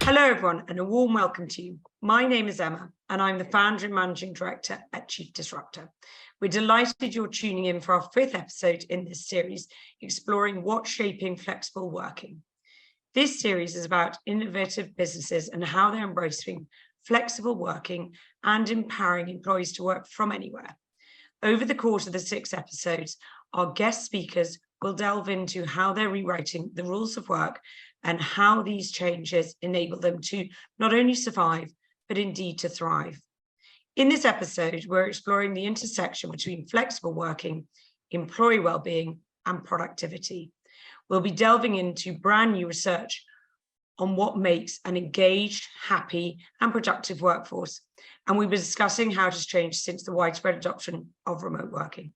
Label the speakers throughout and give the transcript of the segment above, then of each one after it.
Speaker 1: Hello, everyone, and a warm welcome to you. My name is Emma, and I'm the founder and managing director at Chief Disruptor. We're delighted you're tuning in for our fifth episode in this series, exploring what's shaping flexible working. This series is about innovative businesses and how they're embracing flexible working and empowering employees to work from anywhere. Over the course of the 6 episodes, our guest speakers will delve into how they're rewriting the rules of work and how these changes enable them to not only survive, but indeed to thrive. In this episode, we're exploring the intersection between flexible working, employee well-being, and productivity. We'll be delving into brand new research on what makes an engaged, happy, and productive workforce. And we'll be discussing how it has changed since the widespread adoption of remote working.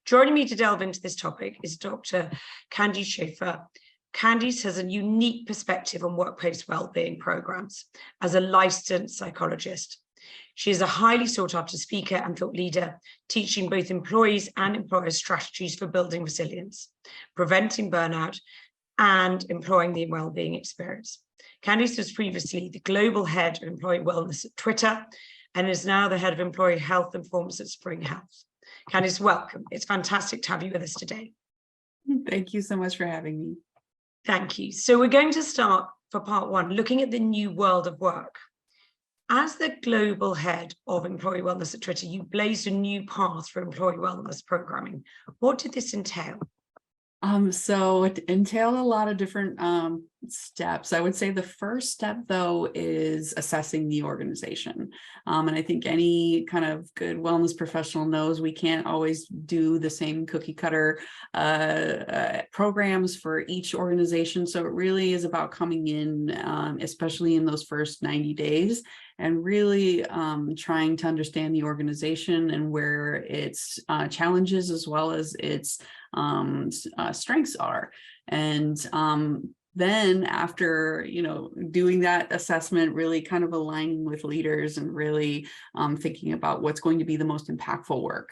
Speaker 1: Joining me to delve into this topic is Dr. Candice Schaefer. Candice has a unique perspective on workplace wellbeing programs as a licensed psychologist. She is a highly sought-after speaker and thought leader, teaching both employees and employers strategies for building resilience, preventing burnout, and employing the wellbeing experience. Candice was previously the global head of employee wellness at Twitter and is now the head of employee health and performance at Spring Health. Candice, welcome. It's fantastic to have you with us today.
Speaker 2: Thank you so much for having me.
Speaker 1: Thank you. So we're going to start for part one, looking at the new world of work. As the global head of employee wellness at Twitter, you blazed a new path for employee wellness programming. What did this entail?
Speaker 2: So it entailed a lot of different steps. I would say the first step, though, is assessing the organization. And I think any kind of good wellness professional knows we can't always do the same cookie cutter programs for each organization. So it really is about coming in, especially in those first 90 days, and really trying to understand the organization and where its challenges as well as its strengths are. And then after, doing that assessment, really kind of aligning with leaders and really thinking about what's going to be the most impactful work.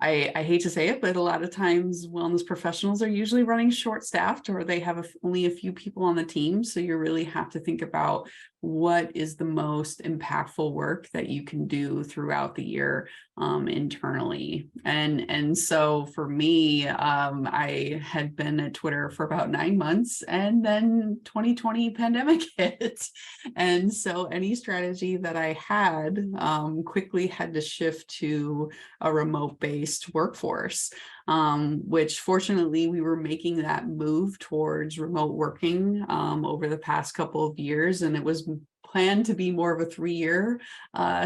Speaker 2: I hate to say it, but a lot of times wellness professionals are usually running short-staffed or they have only a few people on the team. So you really have to think about what is the most impactful work that you can do throughout the year internally. And so for me, I had been at Twitter for about 9 months, and then 2020 pandemic hit. And so any strategy that I had quickly had to shift to a remote-based workforce, which fortunately we were making that move towards remote working over the past couple of years. And it was planned to be more of a 3-year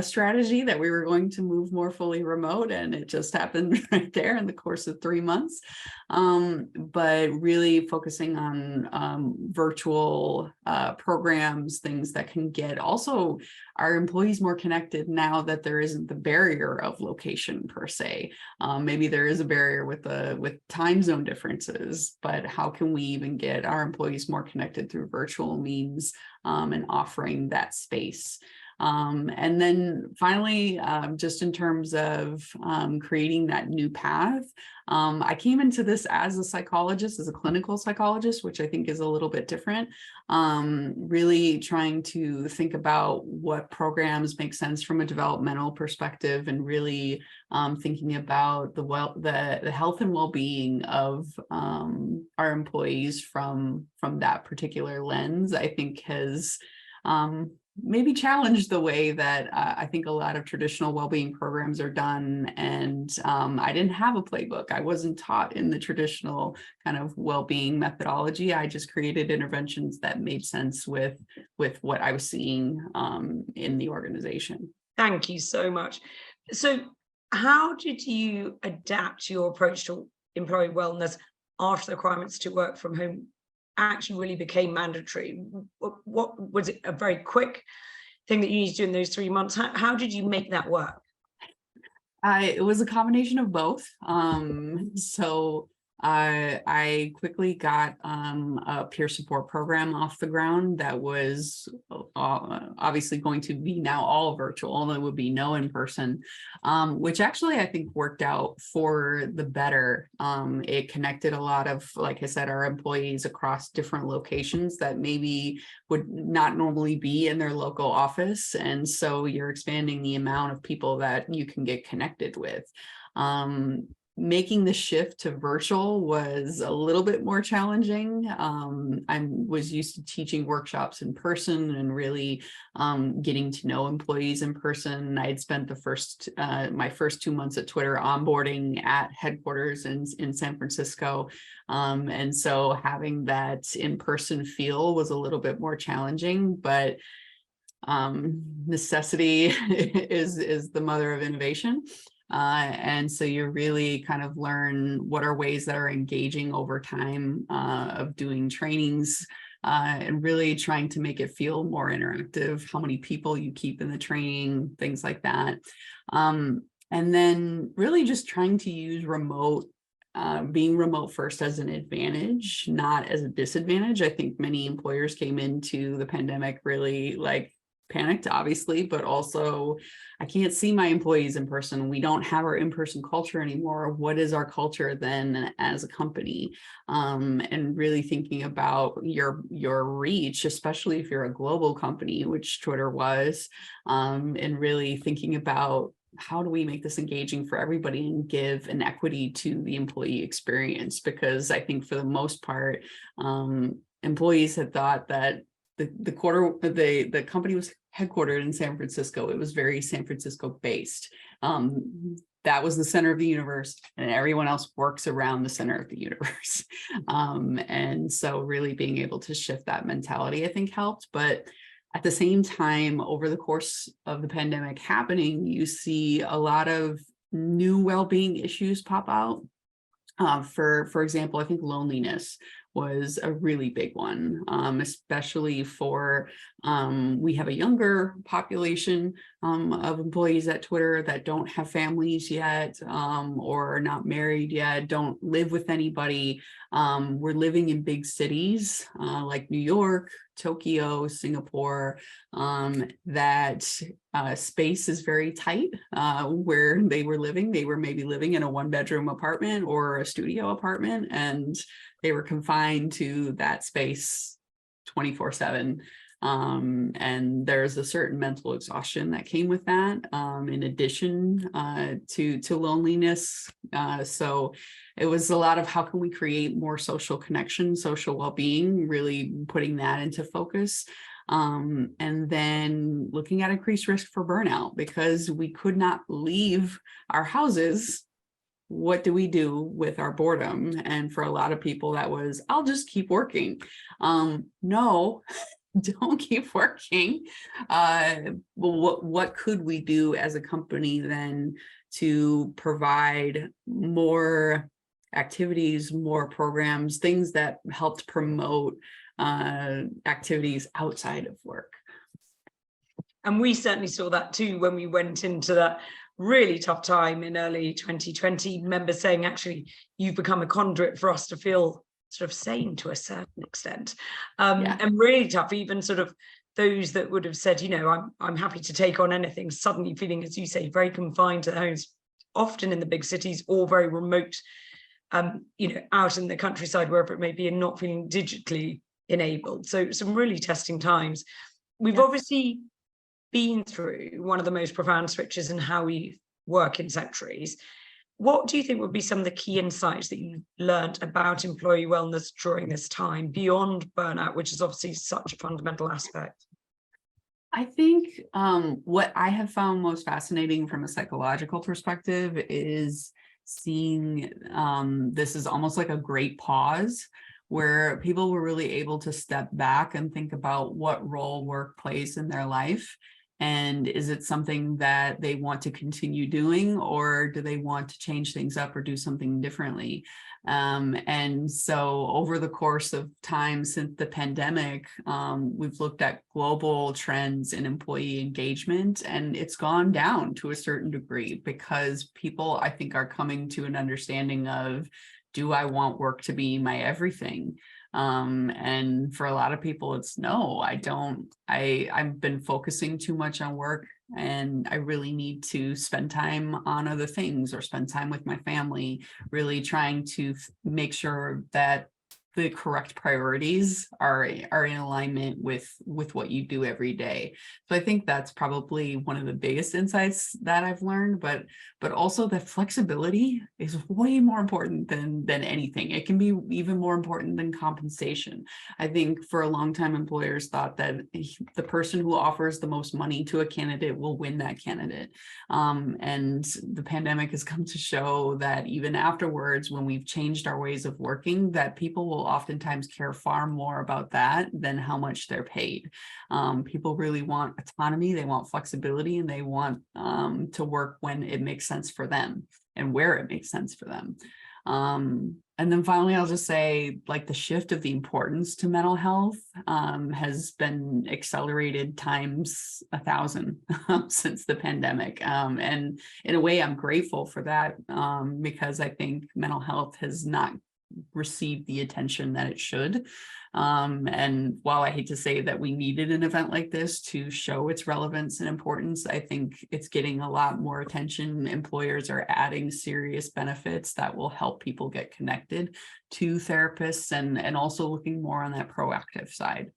Speaker 2: strategy that we were going to move more fully remote, and it just happened right there in the course of 3 months. But really focusing on virtual programs, things that can get also our employees more connected now that there isn't the barrier of location per se. Maybe there is a barrier with time zone differences, but how can we even get our employees more connected through virtual means and offering that space? And then finally, just in terms of creating that new path, I came into this as a psychologist, as a clinical psychologist, which I think is a little bit different. Really trying to think about what programs make sense from a developmental perspective, and really thinking about the health and well-being of our employees from that particular lens. I think has maybe challenge the way that I think a lot of traditional well-being programs are done. And I didn't have a playbook. I wasn't taught in the traditional kind of well-being methodology. I just created interventions that made sense with what I was seeing in the organization.
Speaker 1: Thank you so much. So how did you adapt your approach to employee wellness after the requirements to work from home actually really became mandatory? What was it, a very quick thing that you need to do in those 3 months? How did you make that work?
Speaker 2: It was a combination of both. So I quickly got a peer support program off the ground that was obviously going to be now all virtual. There would be no in person, which actually I think worked out for the better. It connected a lot of, like I said, our employees across different locations that maybe would not normally be in their local office. And so you're expanding the amount of people that you can get connected with. Making the shift to virtual was a little bit more challenging. I was used to teaching workshops in person and really getting to know employees in person. I had spent my first 2 months at Twitter onboarding at headquarters in San Francisco. And so having that in-person feel was a little bit more challenging, but necessity is the mother of innovation. And so you really kind of learn what are ways that are engaging over time of doing trainings and really trying to make it feel more interactive, how many people you keep in the training, things like that. And then really just trying to use being remote first as an advantage, not as a disadvantage. I think many employers came into the pandemic really panicked, obviously, but also I can't see my employees in person. We don't have our in-person culture anymore. What is our culture then as a company? And really thinking about your reach, especially if you're a global company, which Twitter was, and really thinking about how do we make this engaging for everybody and give an equity to the employee experience? Because I think for the most part, employees had thought that the company was headquartered in San Francisco. It was very San Francisco based. That was the center of the universe, and everyone else works around the center of the universe. And so really being able to shift that mentality, I think, helped. But at the same time, over the course of the pandemic happening, you see a lot of new well-being issues pop out. For example, I think loneliness was a really big one, especially for, we have a younger population of employees at Twitter that don't have families yet, or are not married yet, don't live with anybody. We're living in big cities like New York, Tokyo, Singapore, that space is very tight where they were living. They were maybe living in a one-bedroom apartment or a studio apartment, and they were confined to that space 24/7. And there's a certain mental exhaustion that came with that, in addition to loneliness. So it was a lot of how can we create more social connection, social well-being, really putting that into focus. And then looking at increased risk for burnout because we could not leave our houses. What do we do with our boredom? And for a lot of people, that was, I'll just keep working. No, don't keep working. What could we do as a company then to provide more activities, more programs, things that helped promote activities outside of work?
Speaker 1: And we certainly saw that too when we went into that really tough time in early 2020. Members saying, actually, you've become a conduit for us to feel sort of sane to a certain extent, and really tough. Even sort of those that would have said, I'm happy to take on anything, suddenly feeling, as you say, very confined to their homes, often in the big cities or very remote, out in the countryside, wherever it may be, and not feeling digitally enabled. So some really testing times. We've obviously been through one of the most profound switches in how we work in centuries. What do you think would be some of the key insights that you learned about employee wellness during this time, beyond burnout, which is obviously such a fundamental aspect?
Speaker 2: I think what I have found most fascinating from a psychological perspective is seeing this is almost like a great pause where people were really able to step back and think about what role work plays in their life. And is it something that they want to continue doing, or do they want to change things up or do something differently? And so over the course of time since the pandemic, we've looked at global trends in employee engagement, and it's gone down to a certain degree because people, I think, are coming to an understanding of, do I want work to be my everything? And for a lot of people, it's no, I don't. I've been focusing too much on work, and I really need to spend time on other things or spend time with my family, really trying to make sure that the correct priorities are in alignment with what you do every day. So I think that's probably one of the biggest insights that I've learned, but also that flexibility is way more important than anything. It can be even more important than compensation. I think for a long time, employers thought that the person who offers the most money to a candidate will win that candidate. And the pandemic has come to show that even afterwards, when we've changed our ways of working, that people will oftentimes care far more about that than how much they're paid. People really want autonomy, they want flexibility, and they want to work when it makes sense for them and where it makes sense for them. And then finally, I'll just say, like, the shift of the importance to mental health has been accelerated times 1,000 since the pandemic. And in a way, I'm grateful for that, because I think mental health has not received the attention that it should. And while I hate to say that we needed an event like this to show its relevance and importance, I think it's getting a lot more attention. Employers are adding serious benefits that will help people get connected to therapists, and also looking more on that proactive side.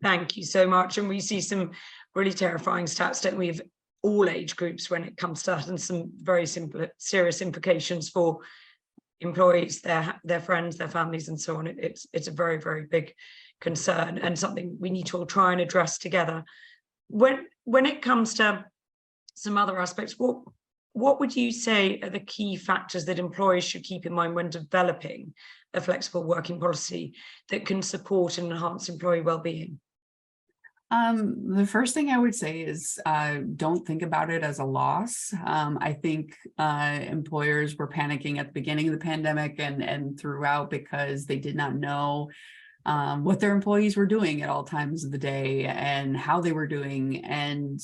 Speaker 1: Thank you so much. And we see some really terrifying stats, don't we, of all age groups when it comes to that, and some very simple, serious implications for employees, their friends, their families, and so on. It's a very, very big concern, and something we need to all try and address together. When it comes to some other aspects, what would you say are the key factors that employers should keep in mind when developing a flexible working policy that can support and enhance employee well-being?
Speaker 2: The first thing I would say is don't think about it as a loss. I think employers were panicking at the beginning of the pandemic and throughout, because they did not know what their employees were doing at all times of the day and how they were doing. And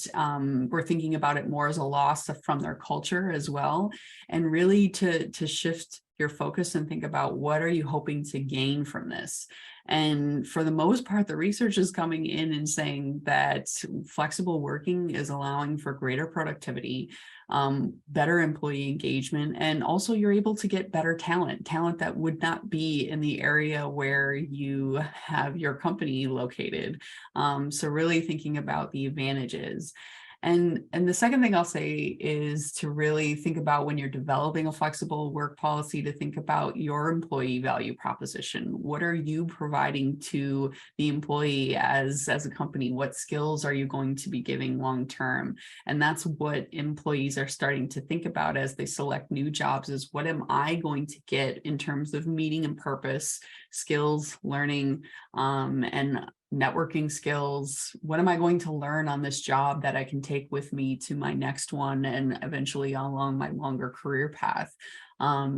Speaker 2: we're thinking about it more as a loss from their culture as well. And really to shift your focus and think about, what are you hoping to gain from this? And for the most part, the research is coming in and saying that flexible working is allowing for greater productivity, better employee engagement, and also you're able to get better talent that would not be in the area where you have your company located. So really thinking about the advantages. And the second thing I'll say is to really think about, when you're developing a flexible work policy, to think about your employee value proposition. What are you providing to the employee as a company? What skills are you going to be giving long term? And that's what employees are starting to think about as they select new jobs, is what am I going to get in terms of meaning and purpose, skills, learning, and networking skills. What am I going to learn on this job that I can take with me to my next one and eventually along my longer career path?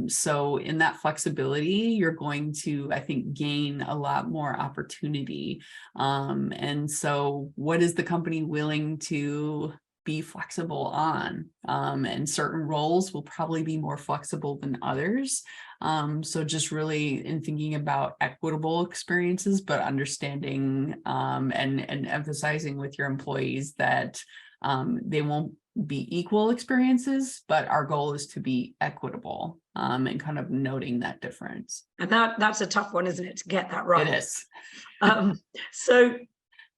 Speaker 2: So in that flexibility, you're going to, I think, gain a lot more opportunity. And so what is the company willing to be flexible on? And certain roles will probably be more flexible than others. So just really in thinking about equitable experiences, but understanding and emphasizing with your employees that they won't be equal experiences, but our goal is to be equitable, and kind of noting that difference.
Speaker 1: And that's a tough one, isn't it, to get that right?
Speaker 2: It is.
Speaker 1: So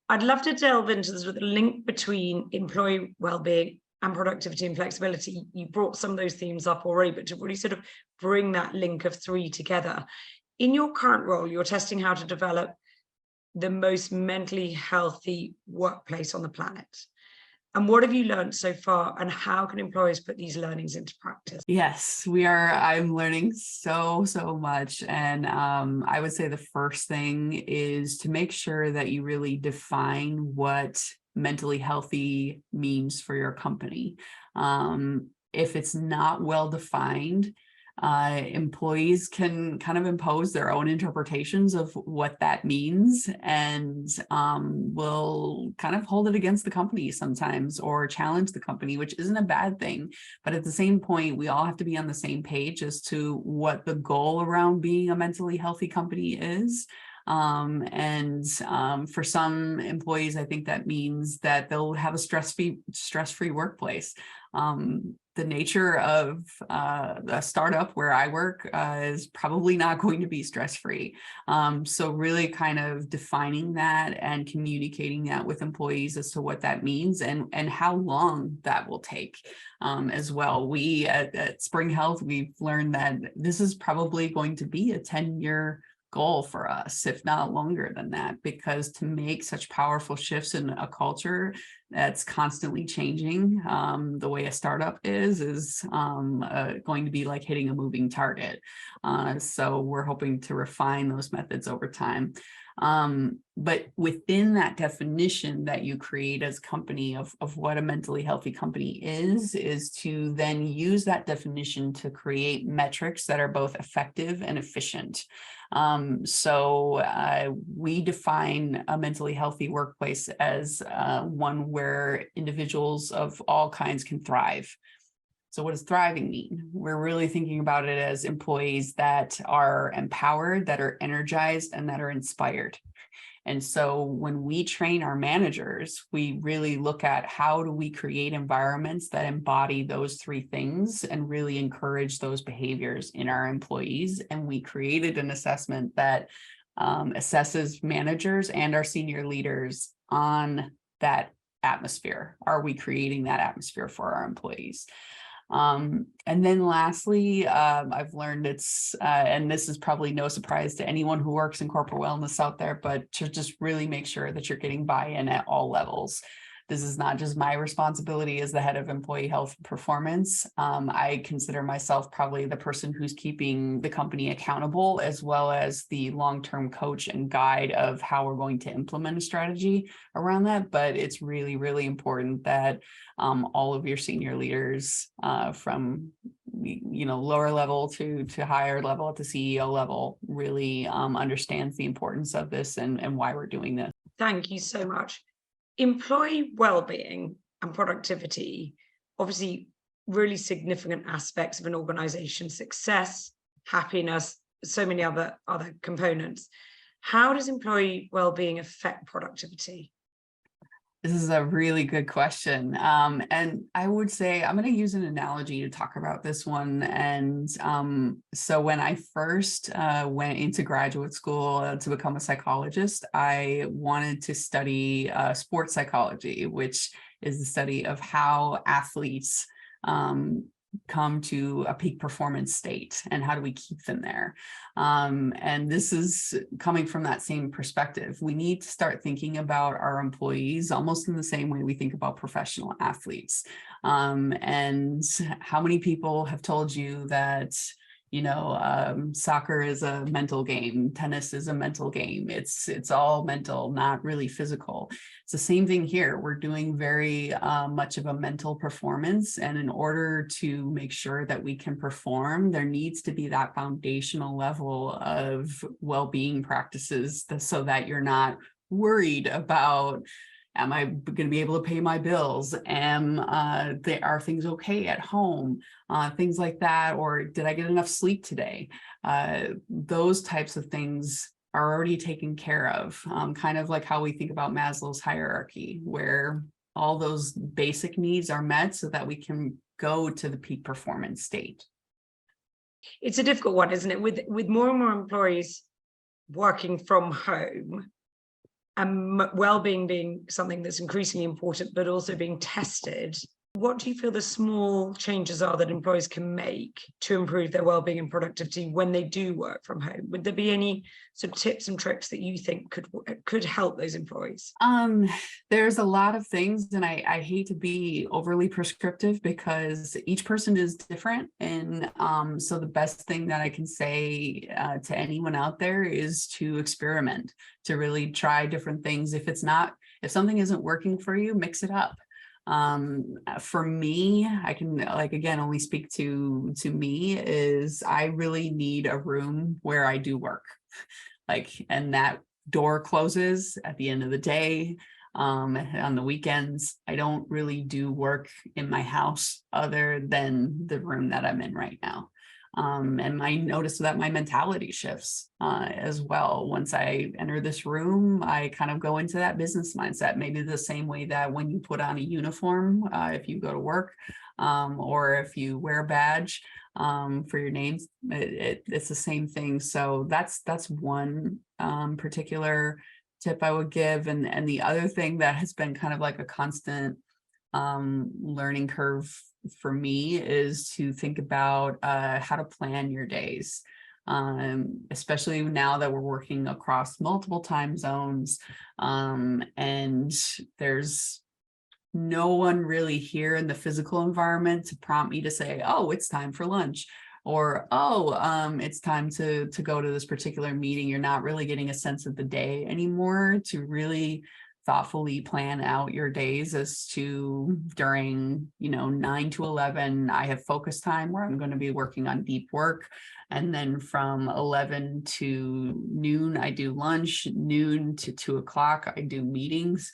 Speaker 1: I'd love to delve into the sort of link between employee well-being and productivity and flexibility. You brought some of those themes up already, but to really sort of bring that link of three together. In your current role, you're testing how to develop the most mentally healthy workplace on the planet. And what have you learned so far, and how can employers put these learnings into practice?
Speaker 2: Yes, we are. I'm learning so much. And I would say the first thing is to make sure that you really define what mentally healthy means for your company. If it's not well defined, employees can kind of impose their own interpretations of what that means, and will kind of hold it against the company sometimes or challenge the company, which isn't a bad thing. But at the same point, we all have to be on the same page as to what the goal around being a mentally healthy company is. For some employees, I think that means that they'll have a stress-free workplace. The nature of a startup where I work is probably not going to be stress-free. So really kind of defining that and communicating that with employees as to what that means and how long that will take as well. We at Spring Health, we've learned that this is probably going to be a 10-year goal for us, if not longer than that, because to make such powerful shifts in a culture that's constantly changing, the way a startup is going to be like hitting a moving target. So we're hoping to refine those methods over time. But within that definition that you create as a company of what a mentally healthy company is to then use that definition to create metrics that are both effective and efficient. We define a mentally healthy workplace as one where individuals of all kinds can thrive. So what does thriving mean? We're really thinking about it as employees that are empowered, that are energized, and that are inspired. And so when we train our managers, we really look at how do we create environments that embody those three things and really encourage those behaviors in our employees. And we created an assessment that assesses managers and our senior leaders on that atmosphere. Are we creating that atmosphere for our employees? And then lastly, I've learned it's, and this is probably no surprise to anyone who works in corporate wellness out there, but to just really make sure that you're getting buy-in at all levels. This is not just my responsibility as the head of employee health and performance. I consider myself probably the person who's keeping the company accountable, as well as the long-term coach and guide of how we're going to implement a strategy around that. But it's really, really important that all of your senior leaders from lower level to higher level at the CEO level really understands the importance of this and why we're doing this.
Speaker 1: Thank you so much. Employee well-being and productivity, obviously really significant aspects of an organization's success, happiness, so many other components. How does employee well-being affect productivity?
Speaker 2: This is a really good question. And I would say I'm going to use an analogy to talk about this one. And so when I first went into graduate school to become a psychologist, I wanted to study sports psychology, which is the study of how athletes come to a peak performance state and how do we keep them there. And this is coming from that same perspective. We need to start thinking about our employees almost in the same way we think about professional athletes. And how many people have told you that soccer is a mental game, tennis is a mental game. It's all mental, not really physical. It's the same thing here. We're doing very much of a mental performance. And in order to make sure that we can perform, there needs to be that foundational level of well-being practices so that you're not worried about, am I going to be able to pay my bills? Are things okay at home? Things like that. Or did I get enough sleep today? Those types of things are already taken care of, kind of like how we think about Maslow's hierarchy, where all those basic needs are met so that we can go to the peak performance state.
Speaker 1: It's a difficult one, isn't it? With more and more employees working from home, and well-being being something that's increasingly important, but also being tested. What do you feel the small changes are that employees can make to improve their well-being and productivity when they do work from home? Would there be any sort of tips and tricks that you think could help those employees?
Speaker 2: There's a lot of things, and I hate to be overly prescriptive because each person is different. And so the best thing that I can say to anyone out there is to experiment, to really try different things. If something isn't working for you, mix it up. For me, I can again only speak to me, is I really need a room where I do work, and that door closes at the end of the day. On the weekends, I don't really do work in my house other than the room that I'm in right now. And I notice that my mentality shifts as well. Once I enter this room, I kind of go into that business mindset, maybe the same way that when you put on a uniform, if you go to work, or if you wear a badge for your names, it's the same thing. So that's one particular tip I would give. And the other thing that has been kind of like a constant learning curve for me is to think about how to plan your days, especially now that we're working across multiple time zones, and there's no one really here in the physical environment to prompt me to say, oh, it's time for lunch, or it's time to go to this particular meeting. You're not really getting a sense of the day anymore to really thoughtfully plan out your days as to during 9 to 11 I have focus time where I'm going to be working on deep work, and then from 11 to noon I do lunch, noon to 2 o'clock I do meetings.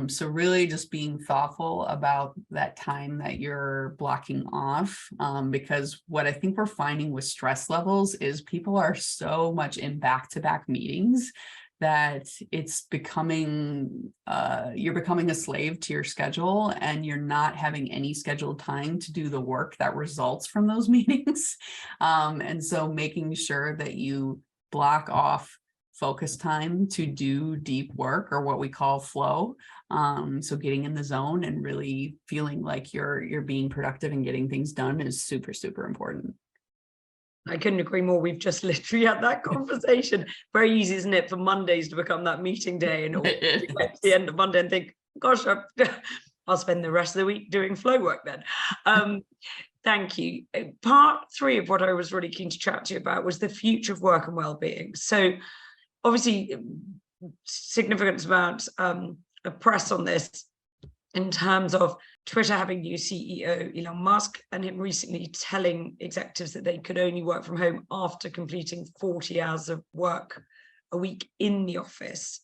Speaker 2: So really just being thoughtful about that time that you're blocking off, because what I think we're finding with stress levels is people are so much in back-to-back meetings that it's becoming, you're becoming a slave to your schedule, and you're not having any scheduled time to do the work that results from those meetings. And so making sure that you block off focus time to do deep work, or what we call flow. So getting in the zone and really feeling like you're being productive and getting things done is super, super important.
Speaker 1: I couldn't agree more. We've just literally had that conversation. Very easy, isn't it, for Mondays to become that meeting day, and you get to the end of Monday and think, gosh, I'll spend the rest of the week doing flow work then. Thank you. Part 3 of what I was really keen to chat to you about was the future of work and well-being. So obviously, significant amount of press on this in terms of Twitter having new CEO Elon Musk, and him recently telling executives that they could only work from home after completing 40 hours of work a week in the office.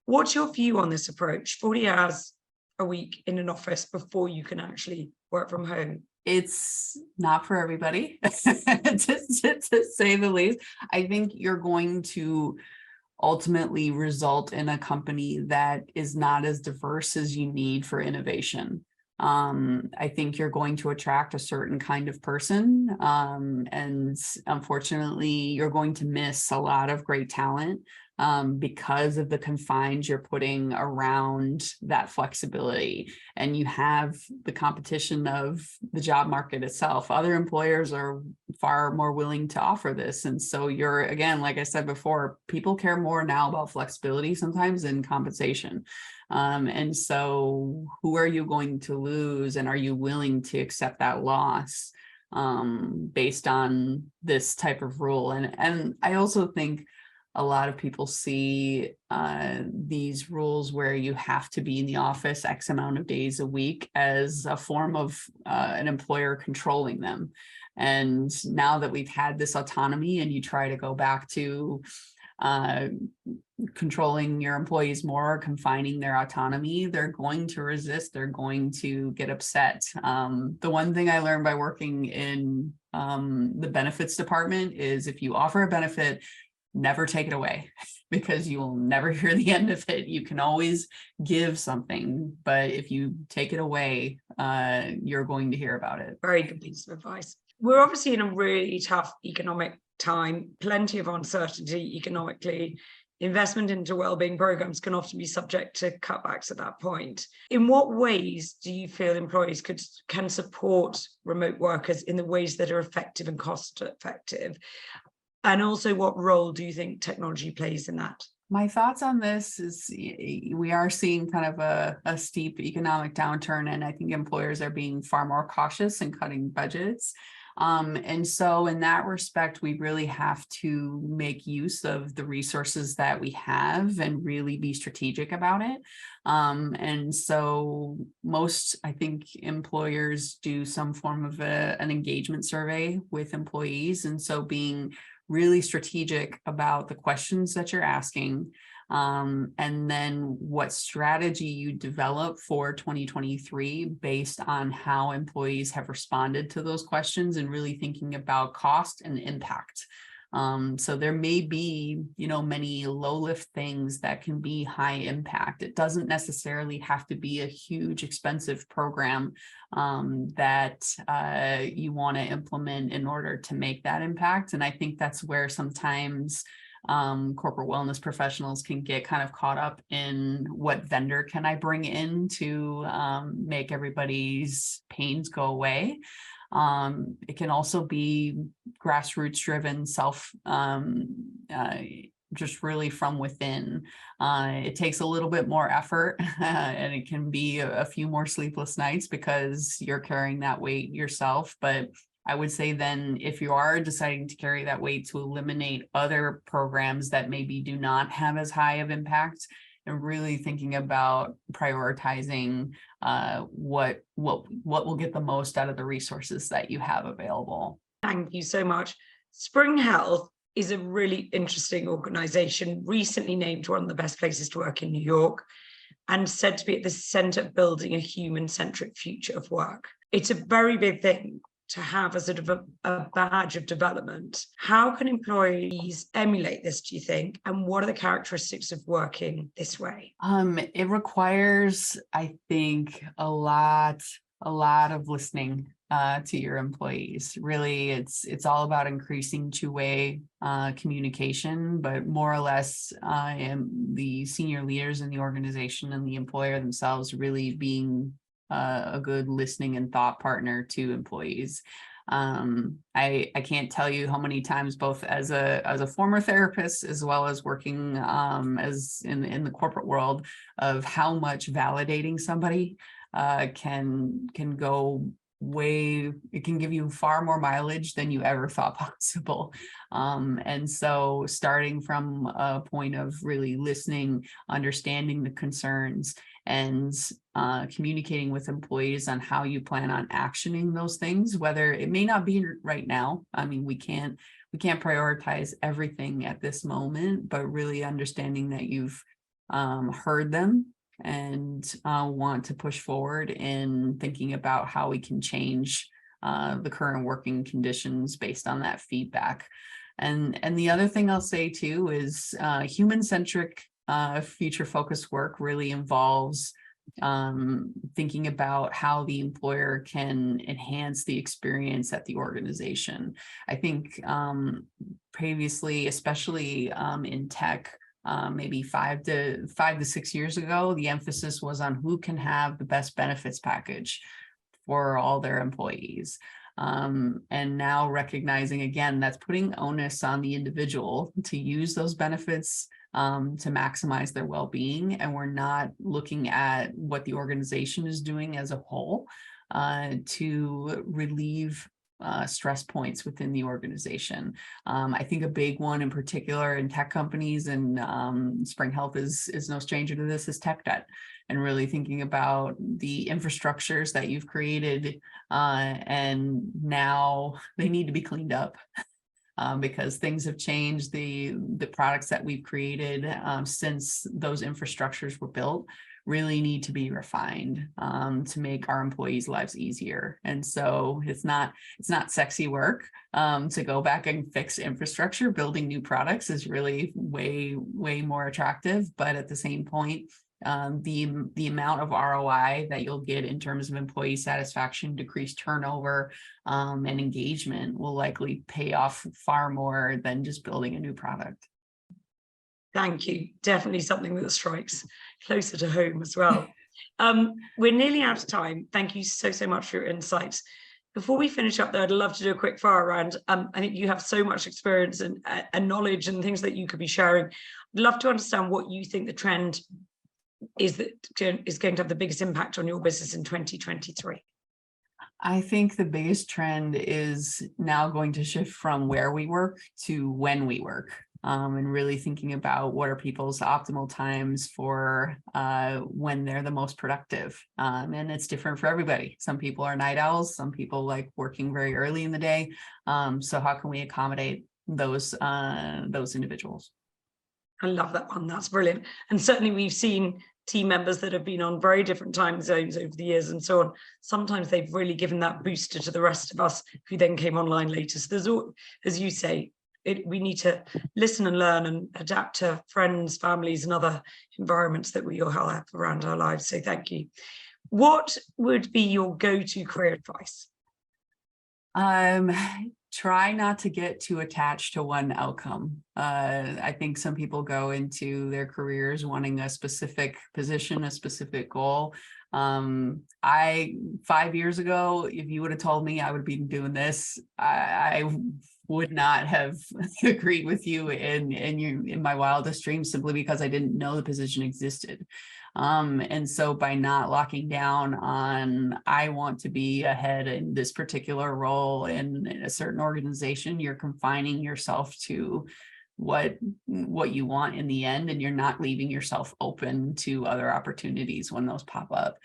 Speaker 1: What's your view on this approach? 40 hours a week in an office before you can actually work from home?
Speaker 2: It's not for everybody, to say the least. I think you're going to ultimately result in a company that is not as diverse as you need for innovation. I think you're going to attract a certain kind of person, and unfortunately, you're going to miss a lot of great talent because of the confines you're putting around that flexibility. And you have the competition of the job market itself. Other employers are far more willing to offer this. And so you're, again, like I said before, people care more now about flexibility sometimes than compensation. And so who are you going to lose? And are you willing to accept that loss based on this type of rule? And I also think a lot of people see these rules where you have to be in the office X amount of days a week as a form of an employer controlling them. And now that we've had this autonomy and you try to go back to controlling your employees more, confining their autonomy, they're going to resist, they're going to get upset. The one thing I learned by working in the benefits department is if you offer a benefit, never take it away, because you will never hear the end of it. You can always give something, but if you take it away, you're going to hear about it.
Speaker 1: Very good piece of advice. We're obviously in a really tough economic time, plenty of uncertainty economically. Investment into wellbeing programs can often be subject to cutbacks at that point. In what ways do you feel employees can support remote workers in the ways that are effective and cost effective? And also, what role do you think technology plays in that?
Speaker 2: My thoughts on this is we are seeing kind of a steep economic downturn, and I think employers are being far more cautious and cutting budgets. And so in that respect, we really have to make use of the resources that we have and really be strategic about it. And so most, I think, employers do some form of an engagement survey with employees. And so being really strategic about the questions that you're asking, and then what strategy you develop for 2023 based on how employees have responded to those questions, and really thinking about cost and impact. So there may be, many low lift things that can be high impact. It doesn't necessarily have to be a huge expensive program that you want to implement in order to make that impact. And I think that's where sometimes corporate wellness professionals can get kind of caught up in what vendor can I bring in to make everybody's pains go away. It can also be grassroots driven, just really from within. It takes a little bit more effort and it can be a few more sleepless nights because you're carrying that weight yourself. But I would say then if you are deciding to carry that weight, to eliminate other programs that maybe do not have as high of impact, and really thinking about prioritizing what will get the most out of the resources that you have available.
Speaker 1: Thank you so much. Spring Health is a really interesting organization, recently named one of the best places to work in New York, and said to be at the center of building a human-centric future of work. It's a very big thing to have as sort of a badge of development. How can employees emulate this, do you think? And what are the characteristics of working this way?
Speaker 2: It requires, I think, a lot of listening to your employees. Really, it's all about increasing two-way communication, but more or less the senior leaders in the organization and the employer themselves really being a good listening and thought partner to employees. I can't tell you how many times, both as a former therapist as well as working as in the corporate world, of how much validating somebody can go way, it can give you far more mileage than you ever thought possible. And so starting from a point of really listening, understanding the concerns, and communicating with employees on how you plan on actioning those things, whether it may not be right now. I mean, we can't prioritize everything at this moment, but really understanding that you've heard them and want to push forward in thinking about how we can change the current working conditions based on that feedback. And the other thing I'll say too is human-centric future-focused work really involves thinking about how the employer can enhance the experience at the organization. I think previously, especially in tech, maybe 5 to 6 years ago, the emphasis was on who can have the best benefits package for all their employees. And now recognizing, again, that's putting onus on the individual to use those benefits to maximize their well-being. And we're not looking at what the organization is doing as a whole to relieve stress points within the organization. I think a big one in particular in tech companies, and Spring Health is no stranger to this, is tech debt. And really thinking about the infrastructures that you've created and now they need to be cleaned up. Because things have changed. The products that we've created since those infrastructures were built really need to be refined to make our employees' lives easier. And so it's not sexy work to go back and fix infrastructure. Building new products is really way more attractive, but at the same point, the amount of ROI that you'll get in terms of employee satisfaction, decreased turnover, and engagement will likely pay off far more than just building a new product.
Speaker 1: Thank you. Definitely something that strikes closer to home as well. We're nearly out of time. Thank you so much for your insights. Before we finish up, though, I'd love to do a quick fire round. I think you have so much experience and knowledge and things that you could be sharing. I'd love to understand what you think the trend is that is going to have the biggest impact on your business in 2023.
Speaker 2: I think the biggest trend is now going to shift from where we work to when we work. And really thinking about what are people's optimal times for when they're the most productive. And it's different for everybody. Some people are night owls, some people like working very early in the day. So how can we accommodate those individuals?
Speaker 1: I love that one. That's brilliant. And certainly we've seen team members that have been on very different time zones over the years and so on. Sometimes they've really given that booster to the rest of us who then came online later. So there's all, as you say, we need to listen and learn and adapt to friends, families, and other environments that we all have around our lives. So thank you. What would be your go-to career advice?
Speaker 2: Try not to get too attached to one outcome. I think some people go into their careers wanting a specific position, a specific goal. 5 years ago, if you would have told me I would be doing this, I would not have agreed with you in my wildest dreams, simply because I didn't know the position existed. And so by not locking down on, I want to be ahead in this particular role in a certain organization, you're confining yourself to what you want in the end, and you're not leaving yourself open to other opportunities when those pop up.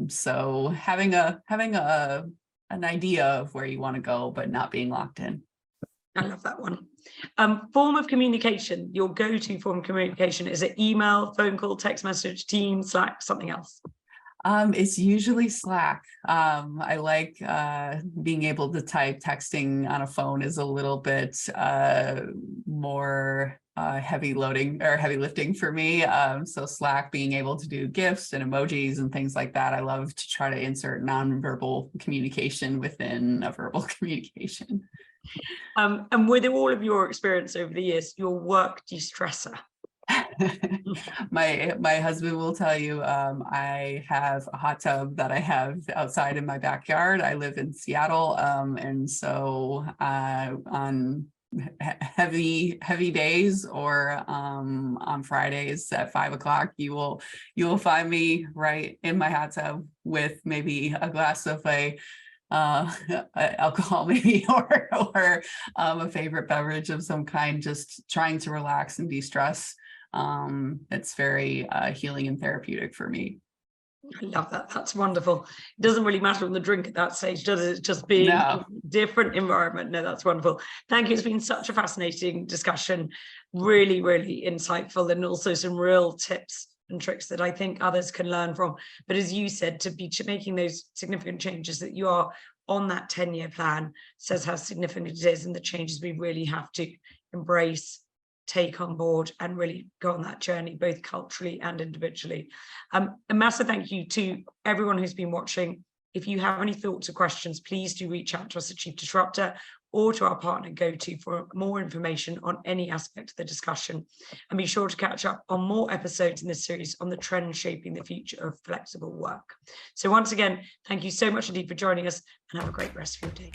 Speaker 2: So having an idea of where you want to go, but not being locked in.
Speaker 1: I love that one. Form of communication, your go-to form of communication, is it email, phone call, text message, Teams, Slack, something else?
Speaker 2: It's usually Slack. I like being able to type. Texting on a phone is a little bit more heavy lifting for me. So Slack, being able to do GIFs and emojis and things like that. I love to try to insert nonverbal communication within a verbal communication.
Speaker 1: And with all of your experience over the years, your work de-stressor?
Speaker 2: My husband will tell you, I have a hot tub that I have outside in my backyard. I live in Seattle, and so on heavy days or on Fridays at 5 o'clock, you will find me right in my hot tub with maybe a glass of alcohol maybe or a favorite beverage of some kind, just trying to relax and de-stress. It's very healing and therapeutic for me.
Speaker 1: I love that. That's wonderful. It doesn't really matter on the drink at that stage, does it? It's just being in a different environment. No, that's wonderful. Thank you. It's been such a fascinating discussion, really, really insightful, and also some real tips and tricks that I think others can learn from. But as you said, to be making those significant changes, that you are on that 10-year plan, says how significant it is, and the changes we really have to embrace, take on board, and really go on that journey, both culturally and individually. A massive thank you to everyone who's been watching. If you have any thoughts or questions, please do reach out to us at Chief Disruptor or to our partner GoTo for more information on any aspect of the discussion. And be sure to catch up on more episodes in this series on the trends shaping the future of flexible work. So once again, thank you so much indeed for joining us, and have a great rest of your day.